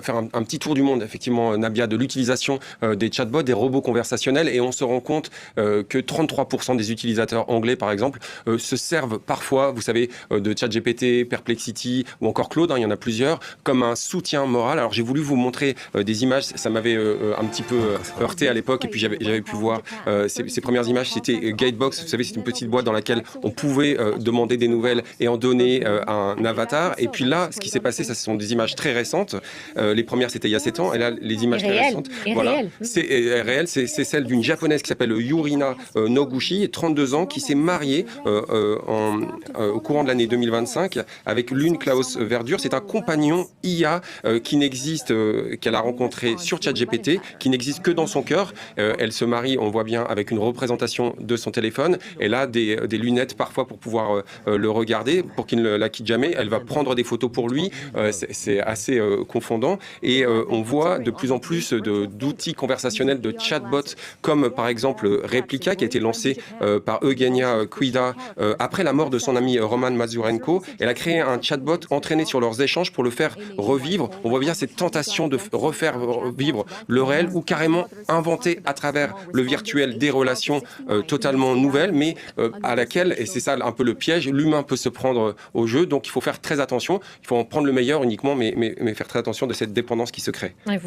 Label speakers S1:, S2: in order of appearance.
S1: faire un petit tour du monde, effectivement, Nabia, de l'utilisation des chatbots, des robots conversationnels, et on se rend compte que 33% des utilisateurs anglais, par exemple, se servent parfois, vous savez, de ChatGPT, Perplexity ou encore Claude, il y en a plusieurs, comme un soutien moral. Alors j'ai voulu vous montrer des images, ça m'avait un petit peu heurté à l'époque, et puis j'avais pu voir ces premières images, c'était Gatebox, vous savez, c'est une petite boîte dans laquelle on pouvait demander des nouvelles et en donner un avatar. Et puis là, ce qui s'est passé, ça, ce sont des images très récentes. Les premières, c'était il y a 7 ans. Et là, les images très récentes, voilà, c'est réel. C'est celle d'une japonaise qui s'appelle Yurina Noguchi, 32 ans, qui s'est mariée au courant de l'année 2025 avec Lune Klaus Verdure. C'est un compagnon IA qui n'existe, qu'elle a rencontré sur ChatGPT, qui n'existe que dans son cœur. Elle se marie, on voit bien, avec une représentation de son téléphone. Elle a des lunettes parfois pour pouvoir le regarder, pour qu'il ne la quitte jamais. Elle va prendre des photos pour lui. C'est assez confondant. Et on voit de plus en plus d'outils conversationnels, de chatbots, comme par exemple Replika, qui a été lancé par Eugenia Kuida après la mort de son ami Roman Mazurenko. Elle a créé un chatbot entraîné sur leurs échanges pour le faire revivre. On voit bien cette tentation de refaire vivre le réel ou carrément inventer à travers le virtuel des relations totalement nouvelles, mais à laquelle, et c'est ça un peu le piège, l'humain peut se prendre au jeu. Donc il faut faire très attention. Il faut en prendre le meilleur uniquement, mais faire très attention de cette dépendance qui se crée.
S2: Ouais, vous